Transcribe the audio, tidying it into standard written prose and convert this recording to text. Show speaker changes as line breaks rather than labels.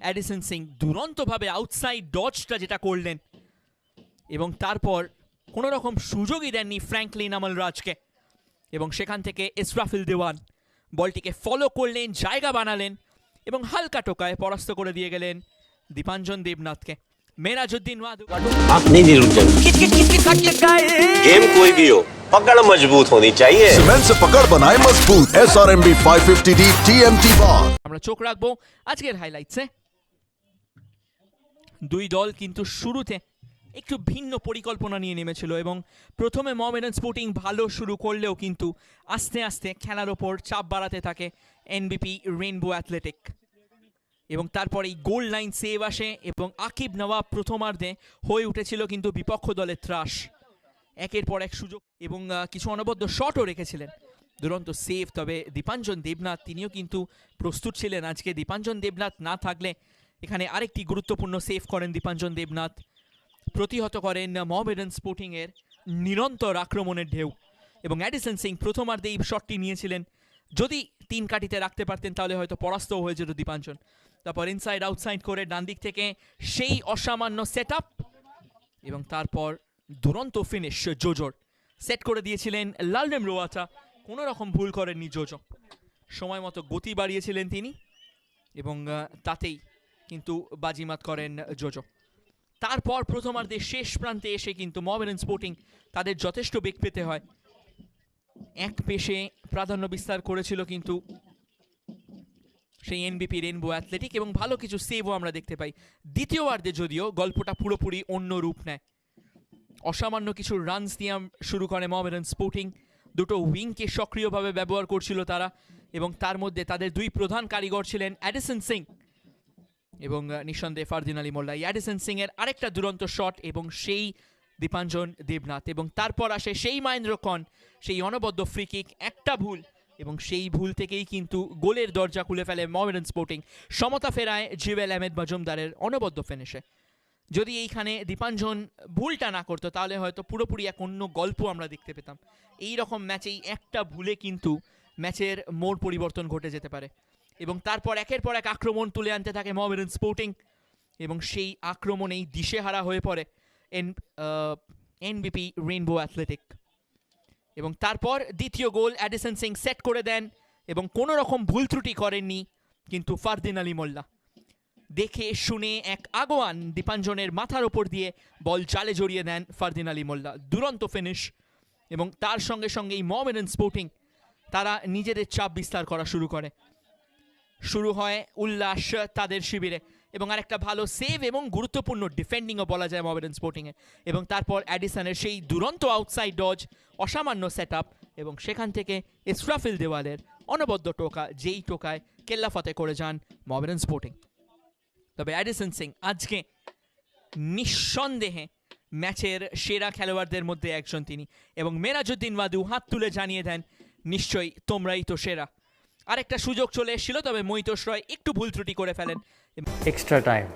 Edison Singh দুরন্তভাবে outside ডজটা যেটা করলেন, এবং তারপর কোনো রকম সুযোগই দেননি ফ্র্যাঙ্কলিন আমলরাজকে, এবং সেখান থেকে ইসরাফিল দেওয়ান বলটিকে ফলো করলেন, জায়গা বানালেন এবং হালকা টোকায় পরাস্ত করে দিয়ে গেলেন দীপাঞ্জন দেবনাথকে। মেরাজউদ্দিন ওয়াদু
आप नहीं रुक जाएंगे। गेम कोई भी हो, पकड़ मजबूत होनी चाहिए।
सीमेंट से पकड़ बनाए मजबूत SRMB 550D TMT bar।
আমরা চোখ রাখবো আজকের হাইলাইটসে। দুই দল কিন্তু শুরুতে একটু ভিন্ন পরিকল্পনা নিয়ে নেমেছিল এবং প্রথমে মোহামেডান স্পোর্টিং ভালো শুরু করলেও কিন্তু আস্তে আস্তে খেলার ওপর চাপ বাড়াতে থাকে এনবিপি রেইনবো অ্যাথলেটিক, এবং তারপরে এই গোল লাইন সেভ আসে এবং আকিব নওয়াব প্রথমার্ধে হয়ে উঠেছিল কিন্তু বিপক্ষ দলের ত্রাস। একের পর এক সুযোগ এবং কিছু অনবদ্য শটও রেখেছিলেন, দুরন্ত সেভ। তবে দীপাঞ্জন দেবনাথ তিনিও কিন্তু প্রস্তুত ছিলেন। আজকে দীপাঞ্জন দেবনাথ না থাকলে এখানে আরেকটি গুরুত্বপূর্ণ সেভ করেন দীপাঞ্জন দেবনাথ, প্রতিহত করেন মোহামেডান স্পোর্টিংয়ের নিরন্তর আক্রমণের ঢেউ। এবং অ্যাডিসন সিং প্রথমার্ধে এই শটটি নিয়েছিলেন, যদি তিন কাটিতে রাখতে পারতেন তাহলে হয়তো পরাস্তও হয়ে যেত দীপাঞ্জন। তারপর ইনসাইড আউটসাইড করে ডান দিক থেকে সেই অসামান্য সেট আপ, এবং তারপর দুরন্ত ফিনিশ জোজোর। সেট করে দিয়েছিলেন লালনেম রোয়াটা, কোনো রকম ভুল করেননি জোজো, সময় মতো গতি বাড়িয়েছিলেন তিনি এবং তাতেই কিন্তু বাজিমাত করেন জোজো। তারপর প্রথমার্ধে শেষ প্রান্তে এসে কিন্তু মোহামেডান স্পোর্টিং তাদের যথেষ্ট বেগ পেতে হয়। এক পেশে প্রাধান্য বিস্তার করেছিল কিন্তু সেই এনবিপি রেইনবো অ্যাথলেটিক, এবং ভালো কিছু সেভও আমরা দেখতে পাই। দ্বিতীয়ার্ধে যদিও গল্পটা পুরোপুরি অন্য রূপ নেয়, অসামান্য কিছু রানস দিয়ে শুরু করে মোহামেডান স্পোর্টিং। দুটো উইংকে সক্রিয়ভাবে ব্যবহার করছিল তারা, এবং তার মধ্যে তাদের দুই প্রধান কারিগর ছিলেন অ্যাডিসন সিং এবং নিঃসন্দেহে ফারদিন আলী মোল্লা। অ্যাডিসন সিং এর আরেকটা দুরন্ত শট এবং সেই দীপাঞ্জন দেবনাথ, এবং তারপর আসে সেই মহেন্দ্র খন, সেই অনবদ্য ফ্রি কিক, একটা ভুল এবং সেই ভুল থেকেই কিন্তু গোলের দরজা খুলে ফেলে মোহামেডান স্পোর্টিং। সমতা ফেরায় জুয়েল আহমেদ মজুমদারের অনবদ্য ফিনিশে। যদি এইখানে দীপাঞ্জন ভুলটা না করতো তাহলে হয়তো পুরোপুরি এক অন্য গল্প আমরা দেখতে পেতাম। এই রকম ম্যাচেই একটা ভুলে কিন্তু ম্যাচের মোড় পরিবর্তন ঘটে যেতে পারে, এবং তারপর একের পর এক আক্রমণ তুলে আনতে থাকে মোহামেডান স্পোর্টিং, এবং সেই আক্রমণেই দিশেহারা হয়ে পড়ে এনবিপি রেইনবো অ্যাথলেটিক। এবং তারপর দ্বিতীয় গোল অ্যাডিসন সিং সেট করে দেন এবং কোনো রকম ভুল ত্রুটি করেননি কিন্তু ফারদিন আলী মোল্লা। দেখে শুনে এক আগোয়ান দীপাঞ্জনের মাথার ওপর দিয়ে বল জালে জড়িয়ে দেন ফারদিন আলী মোল্লা, দুরন্ত ফিনিশ। এবং তার সঙ্গে সঙ্গেই মোহামেডান স্পোর্টিং তারা নিজেদের চাপ বিস্তার করা শুরু করে। শুরু হয় উল্লাস তাদের শিবিরে, এবং আরেকটা ভালো সেভ এবং গুরুত্বপূর্ণ ডিফেন্ডিংও বলা যায় মোহামেডান স্পোর্টিংয়ে। এবং তারপর অ্যাডিসনের সেই দুরন্ত আউটসাইড ডজ, অসামান্য সেট আপ, এবং সেখান থেকে ইসরাফিল দেওয়ালের অনবদ্য টোকা, যেই টোকায় কেল্লা ফতে করে যান মোহামেডান স্পোর্টিং। তবে অ্যাডিসন সিং আজকে নিঃসন্দেহে ম্যাচের সেরা খেলোয়াড়দের মধ্যে একজন তিনি, এবং মেরাজউদ্দিন ওয়াদু হাত তুলে জানিয়ে দেন নিশ্চয়ই তোমরাই তো সেরা। আরেকটা সুযোগ চলে এসেছিল, তবে মৈতোষ রয় একটু ভুল ত্রুটি করে ফেলেন।
extra time